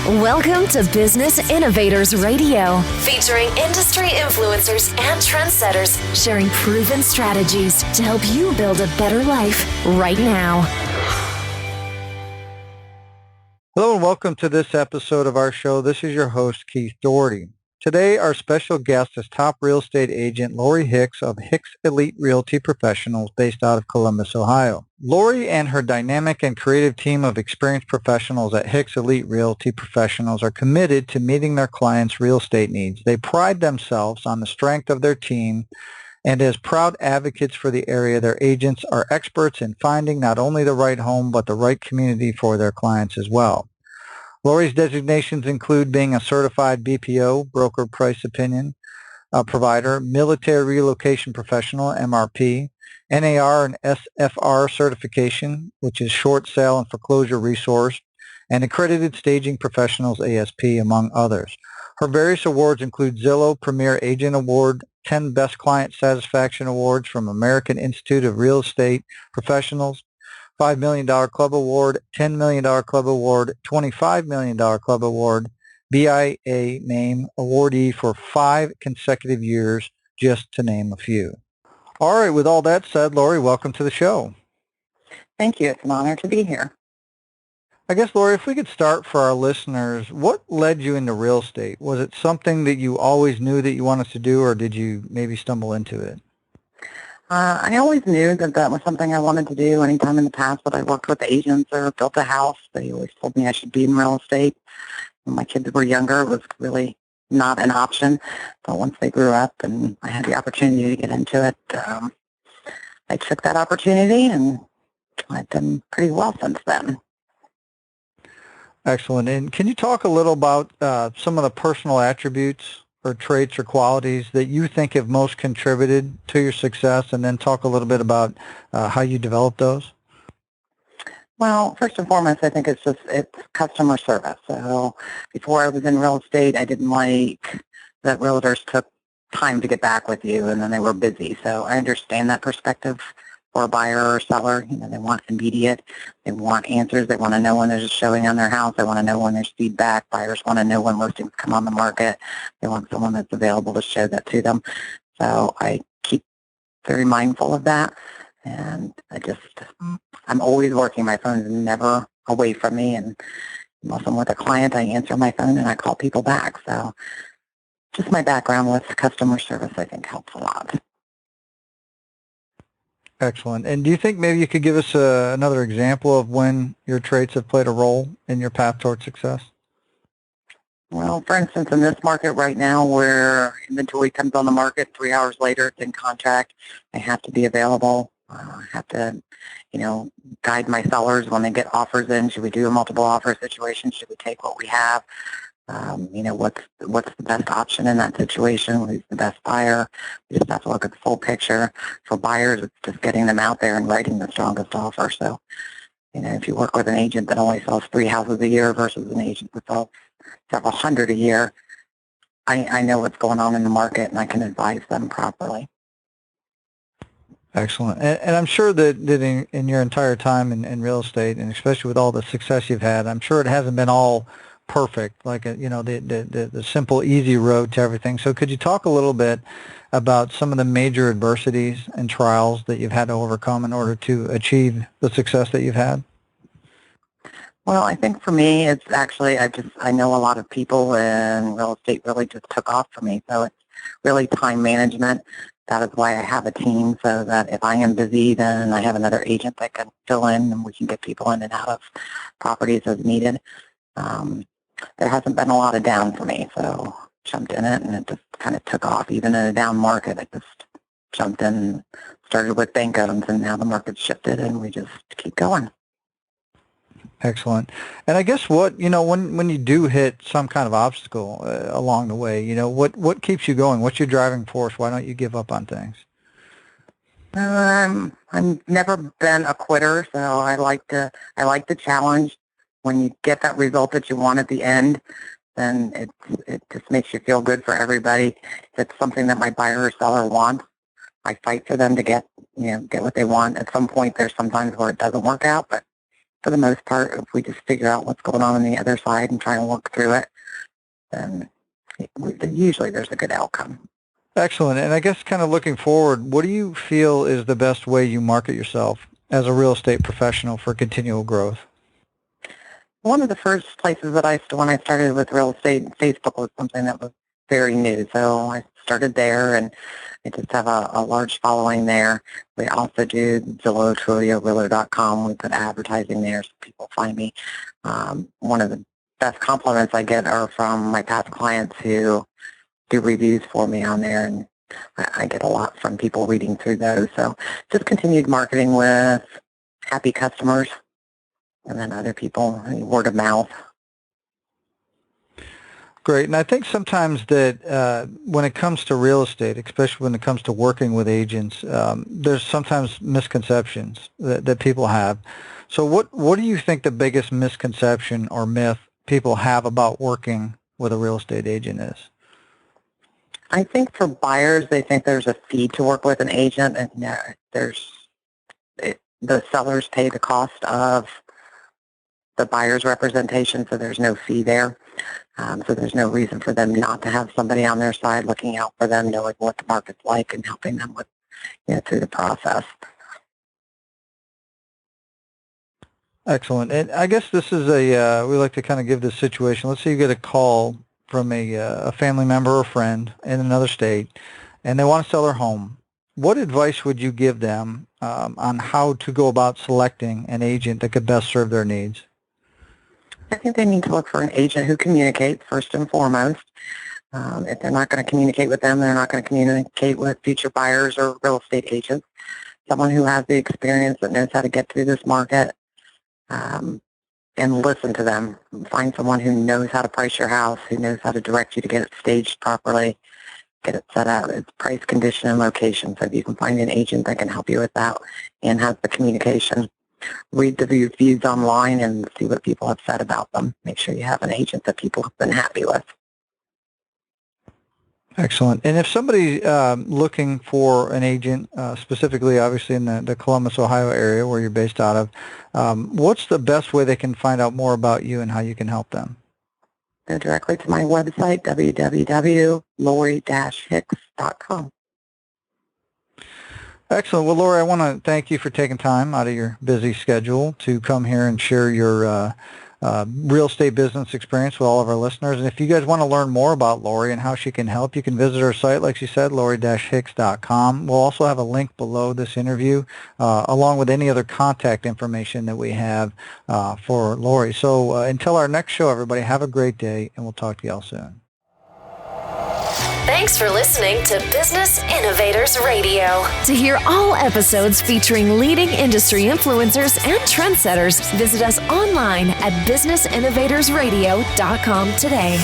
Welcome to Business Innovators Radio, featuring industry influencers and trendsetters sharing proven strategies to help you build a better life right now. Hello and welcome to this episode of our show. This is your host, Keith Doherty. Today, our special guest is top real estate agent Lori Hicks of Hicks Elite Realty Professionals based out of Columbus, Ohio. Lori and her dynamic and creative team of experienced professionals at Hicks Elite Realty Professionals are committed to meeting their clients' real estate needs. They pride themselves on the strength of their team, and as proud advocates for the area, their agents are experts in finding not only the right home, but the right community for their clients as well. Lori's designations include being a certified BPO, broker price opinion provider, military relocation professional, MRP, NAR and SFR Certification, which is short sale and foreclosure resource, and Accredited Staging Professionals, ASP, among others. Her various awards include Zillow Premier Agent Award, 10 Best Client Satisfaction Awards from American Institute of Real Estate Professionals, $5 million Club Award, $10 million Club Award, $25 million Club Award, BIA Mame Awardee for 5 consecutive years, just to name a few. All right, with all that said, Lori, welcome to the show. Thank you. It's an honor to be here. I guess, Lori, if we could start for our listeners, what led you into real estate? Was it something that you always knew that you wanted to do, or did you maybe stumble into it? I always knew that was something I wanted to do. Anytime in the past that I worked with agents or built a house, they always told me I should be in real estate. When my kids were younger, it was really not an option. But once they grew up and I had the opportunity to get into it, I took that opportunity, and I've done pretty well since then. Excellent. And can you talk a little about some of the personal attributes or traits or qualities that you think have most contributed to your success, and then talk a little bit about how you developed those? Well, first and foremost, I think it's customer service. So before I was in real estate, I didn't like that realtors took time to get back with you and then they were busy. So I understand that perspective for a buyer or seller. You know, they want immediate. They want answers. They want to know when there's a showing on their house. They want to know when there's feedback. Buyers want to know when listings come on the market. They want someone that's available to show that to them. So I keep very mindful of that. And I'm always working. My phone is never away from me. And unless I'm with a client, I answer my phone and I call people back. So just my background with customer service, I think, helps a lot. Excellent. And do you think maybe you could give us another example of when your traits have played a role in your path toward success? Well, for instance, in this market right now where inventory comes on the market, 3 hours later it's in contract, I have to be available. I have to, guide my sellers when they get offers in. Should we do a multiple offer situation? Should we take what we have? What's the best option in that situation? Who's the best buyer? We just have to look at the full picture. For buyers, it's just getting them out there and writing the strongest offer. So, if you work with an agent that only sells 3 houses a year versus an agent that sells several hundred a year, I know what's going on in the market and I can advise them properly. Excellent. And I'm sure that in your entire time in real estate, and especially with all the success you've had, I'm sure it hasn't been all perfect, like the simple, easy road to everything. So could you talk a little bit about some of the major adversities and trials that you've had to overcome in order to achieve the success that you've had? Well, I think for me, it's actually, I know a lot of people in real estate really just took off for me. So it's really time management. That is why I have a team, so that if I am busy, then I have another agent that can fill in and we can get people in and out of properties as needed. There hasn't been a lot of down for me, so jumped in it and it just kind of took off. Even in a down market, I just jumped in, started with bank owns, and now the market's shifted and we just keep going. Excellent. And I guess when you do hit some kind of obstacle along the way, what keeps you going? What's your driving force? Why don't you give up on things? I've never been a quitter, so I like the challenge. When you get that result that you want at the end, then it just makes you feel good for everybody. If it's something that my buyer or seller wants, I fight for them to get what they want. At some point, there's sometimes where it doesn't work out, but for the most part, if we just figure out what's going on the other side and try and work through it, then usually there's a good outcome. Excellent. And I guess kind of looking forward, what do you feel is the best way you market yourself as a real estate professional for continual growth? One of the first places that when I started with real estate, Facebook was something that was very new. So I started there, and I just have a large following there. We also do Zillow, TrulioRealtor.com. We put advertising there so people find me. One of the best compliments I get are from my past clients who do reviews for me on there, and I get a lot from people reading through those. So just continued marketing with happy customers, and then other people, word of mouth. Great. And I think sometimes that when it comes to real estate, especially when it comes to working with agents, there's sometimes misconceptions that people have. So what do you think the biggest misconception or myth people have about working with a real estate agent is? I think for buyers, they think there's a fee to work with an agent, and no, the sellers pay the cost of the buyer's representation, so there's no fee there. So there's no reason for them not to have somebody on their side looking out for them, knowing what the market's like, and helping them with through the process. Excellent. And I guess this is we like to kind of give this situation. Let's say you get a call from a family member or friend in another state, and they want to sell their home. What advice would you give them on how to go about selecting an agent that could best serve their needs? I think they need to look for an agent who communicates first and foremost. If they're not going to communicate with them, they're not going to communicate with future buyers or real estate agents. Someone who has the experience, that knows how to get through this market, and listen to them. Find someone who knows how to price your house, who knows how to direct you to get it staged properly, get it set up. It's price, condition, and location. So if you can find an agent that can help you with that and has the communication, read the reviews online and see what people have said about them. Make sure you have an agent that people have been happy with. Excellent. And if somebody's looking for an agent, specifically obviously in the Columbus, Ohio area where you're based out of, what's the best way they can find out more about you and how you can help them? Go directly to my website, www.lori-hicks.com. Excellent. Well, Lori, I want to thank you for taking time out of your busy schedule to come here and share your real estate business experience with all of our listeners. And if you guys want to learn more about Lori and how she can help, you can visit her site, like she said, lori-hicks.com. We'll also have a link below this interview, along with any other contact information that we have for Lori. So until our next show, everybody, have a great day, and we'll talk to you all soon. Thanks for listening to Business Innovators Radio. To hear all episodes featuring leading industry influencers and trendsetters, visit us online at businessinnovatorsradio.com today.